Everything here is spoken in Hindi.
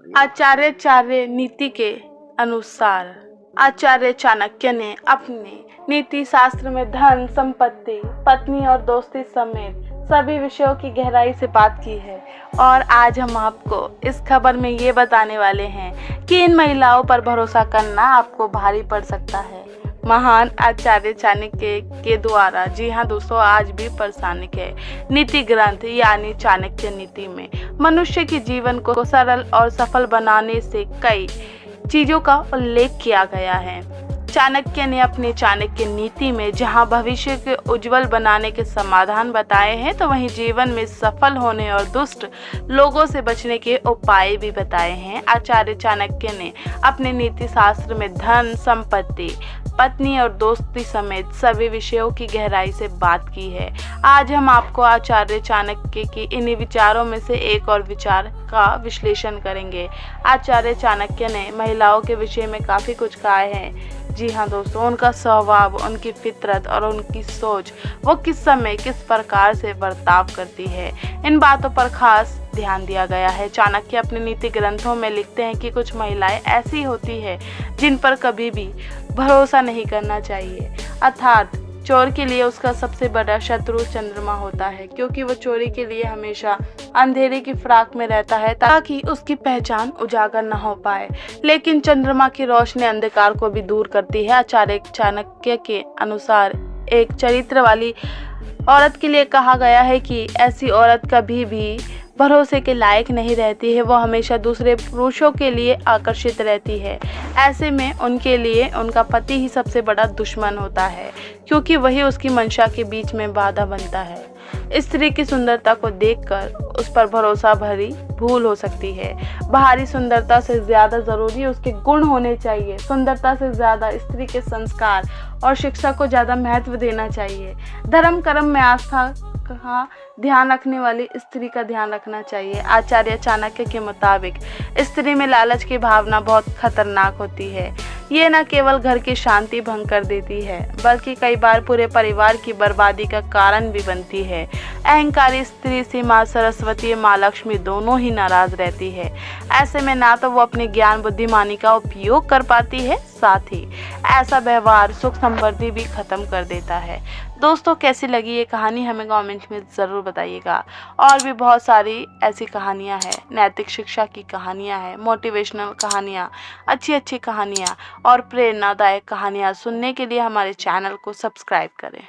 आचार्य नीति के अनुसार आचार्य चाणक्य ने अपने नीति शास्त्र में धन, संपत्ति, पत्नी और दोस्ती समेत सभी विषयों की गहराई से बात की है। और आज हम आपको इस खबर में ये बताने वाले हैं कि इन महिलाओं पर भरोसा करना आपको भारी पड़ सकता है। महान आचार्य चाणक्य के द्वारा, जी हाँ दोस्तों, आज भी प्रासंगिक है। नीति ग्रंथ यानी चाणक्य नीति में मनुष्य के जीवन को सरल और सफल बनाने से कई चीजों का उल्लेख किया गया है। चाणक्य ने अपनी चाणक्य नीति में जहां भविष्य के उज्जवल बनाने के समाधान बताए हैं, तो वहीं जीवन में सफल होने और दुष्ट लोगों से बचने के उपाय भी बताए हैं। आचार्य चाणक्य ने अपने नीति शास्त्र में धन, संपत्ति, पत्नी और दोस्ती समेत सभी विषयों की गहराई से बात की है। आज हम आपको आचार्य चाणक्य के इन्हीं विचारों में से एक और विचार का विश्लेषण करेंगे। आचार्य चाणक्य ने महिलाओं के विषय में काफी कुछ कहा है। जी हाँ दोस्तों, उनका स्वभाव, उनकी फितरत और उनकी सोच, वो किस समय किस प्रकार से बर्ताव करती है, इन बातों पर खास ध्यान दिया गया है। चाणक्य अपने नीति ग्रंथों में लिखते हैं कि कुछ महिलाएं ऐसी होती है जिन पर कभी भी भरोसा नहीं करना चाहिए। अर्थात चोर के लिए उसका सबसे बड़ा शत्रु चंद्रमा होता है, क्योंकि वो चोरी के लिए हमेशा अंधेरे की फिराक में रहता है ताकि उसकी पहचान उजागर न हो पाए। लेकिन चंद्रमा की रोशनी अंधकार को भी दूर करती है। आचार्य चाणक्य के अनुसार एक चरित्र वाली औरत के लिए कहा गया है कि ऐसी औरत कभी भी भरोसे के लायक नहीं रहती है। वो हमेशा दूसरे पुरुषों के लिए आकर्षित रहती है। ऐसे में उनके लिए उनका पति ही सबसे बड़ा दुश्मन होता है, क्योंकि वही उसकी मंशा के बीच में बाधा बनता है। स्त्री की सुंदरता को देखकर उस पर भरोसा भरी भूल हो सकती है। बाहरी सुंदरता से ज्यादा जरूरी उसके गुण होने चाहिए। सुंदरता से ज्यादा स्त्री के संस्कार और शिक्षा को ज्यादा महत्व देना चाहिए। धर्म कर्म में आस्था का ध्यान रखने वाली स्त्री का ध्यान रखना चाहिए। आचार्य चाणक्य के मुताबिक स्त्री में लालच की भावना बहुत खतरनाक होती है। ये न केवल घर की शांति भंग कर देती है, बल्कि कई बार पूरे परिवार की बर्बादी का कारण भी बनती है। अहंकारी स्त्री से माँ सरस्वती, माँ लक्ष्मी दोनों ही नाराज रहती है। ऐसे में ना तो वो अपने ज्ञान बुद्धिमानी का उपयोग कर पाती है, साथ ही ऐसा व्यवहार सुख समृद्धि भी खत्म कर देता है। दोस्तों, कैसी लगी ये कहानी हमें कमेंट में ज़रूर बताइएगा। और भी बहुत सारी ऐसी कहानियाँ हैं, नैतिक शिक्षा की कहानियाँ हैं, मोटिवेशनल कहानियाँ, अच्छी अच्छी कहानियाँ और प्रेरणादायक कहानियाँ सुनने के लिए हमारे चैनल को सब्सक्राइब करें।